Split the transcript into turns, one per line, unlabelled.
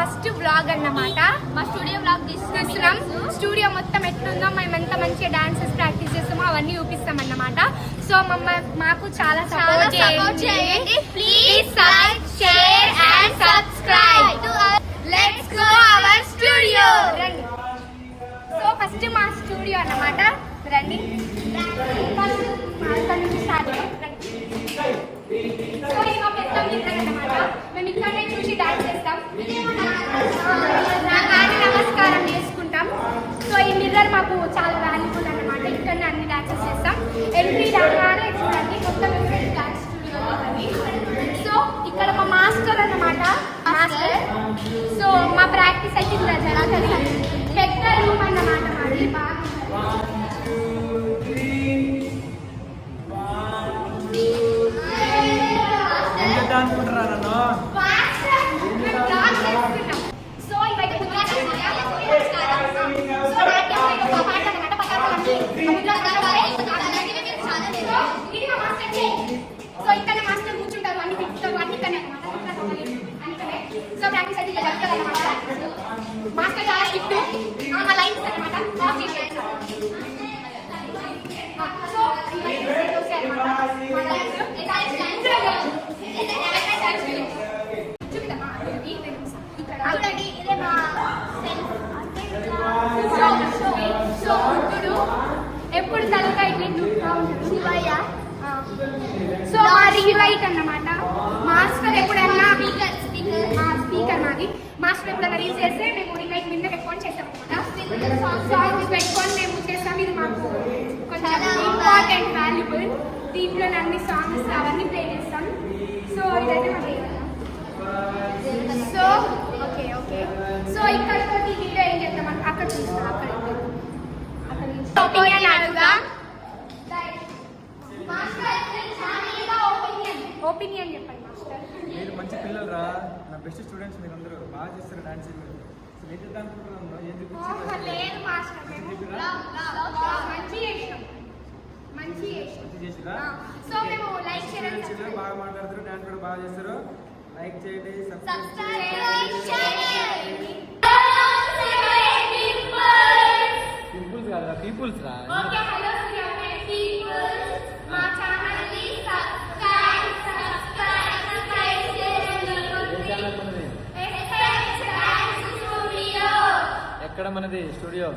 First vlog అన్నమాట. మా studio vlog తీసుకున్నాం. స్టూడియో మొత్తం ఎట్లుందో మేము ఎంత మంచిగా డాన్సెస్ ప్రాక్టీస్ చేస్తామో అవన్నీ చూపిస్తాం అన్నమాట. సో మాకు చాలా సపోర్ట్ చేయండి. Please like, share and subscribe. Let's go our studio. రండి. సో ఫస్ట్ మా స్టూడియో అన్నమాట. రండి. అక్కడ నుంచి స్టార్ట్. సో ఇక పెద్ద మిర్రర్ అన్నమాట. మేము ఇక్కడనే చూసి డాన్స్ చేస్తాం. నమస్కారం చేసుకుంటాం. సో ఈ మిర్రర్ మాకు చాలా వాల్యుబుల్ అన్నమాట. ఇక్కడనే అన్ని డాన్సెస్ చేస్తాం. ఎంట్రీ రాగానే చూడండి మొత్తం డాన్స్ స్టూడియో అది. సో ఇక్కడ మా మాస్టర్ అన్నమాట. మాస్టర్. సో మా ప్రాక్టీస్ అయితే ఇలా జరుగుతుంది. పెద్ద రూమ్ అన్నమాట మాది. బాగా సో ఇవైతే సో ఇక్కడ మాస్టర్ కూర్చుంటారు. అన్ని తిప్పుతారు. అన్ని ఇక్కడనే అన్నమాట. సో ప్రాక్టీస్ అయితే జరుగుతుంది అన్నమాట. మాస్టర్ చాలా స్ట్రిక్ట్. మా లైన్స్ అన్నమాట. సో ఎప్పుడు తలగా శివయ్య. సో అది రైట్ అన్నమాట. మాస్టర్ ఎప్పుడన్నా స్పీకర్ మాది. మాస్టర్ ఎప్పుడన్నా రీల్స్ చేస్తే మేము రిమైట్ మీద పెట్టుకొని చేస్తాం అన్నమాట. సాంగ్స్ పెట్టుకొని మేము చేస్తాం. ఇది మాకు కొంచెం ఇంపార్టెంట్, వాల్యుబుల్. దీంట్లో అన్ని సాంగ్స్ అవన్నీ ప్లే చేస్తాం. సో ఇదైతే మాకు. So okay okay. సో ఇక్కడ వీడియో ఏం చేద్దాం అక్కడ చూస్తాం. అక్కడ ఒపీనియన్ చెప్పండి మాస్టర్.
మీరు మంచి పిల్లలు రా. నా బెస్ట్ స్టూడెంట్స్ మీరు అందరూ బాగా చేస్తారు డాన్స్. లేదు
మాస్టర్ మంచి చేసినా. సో మేము లైక్ చేయండి.
బాగా మాట్లాడతారు. డాన్స్ కూడా బాగా చేస్తారు. లైక్ చేయండి,
సబ్స్క్రైబ్ చేయండి.
పీపుల్స్ కాదు పీపుల్స్ రా.
Okay hello peoples. మా ఛానల్ ని సబ్స్క్రైబ్ చేయండి.
ఎక్కడ మనది స్టూడియో?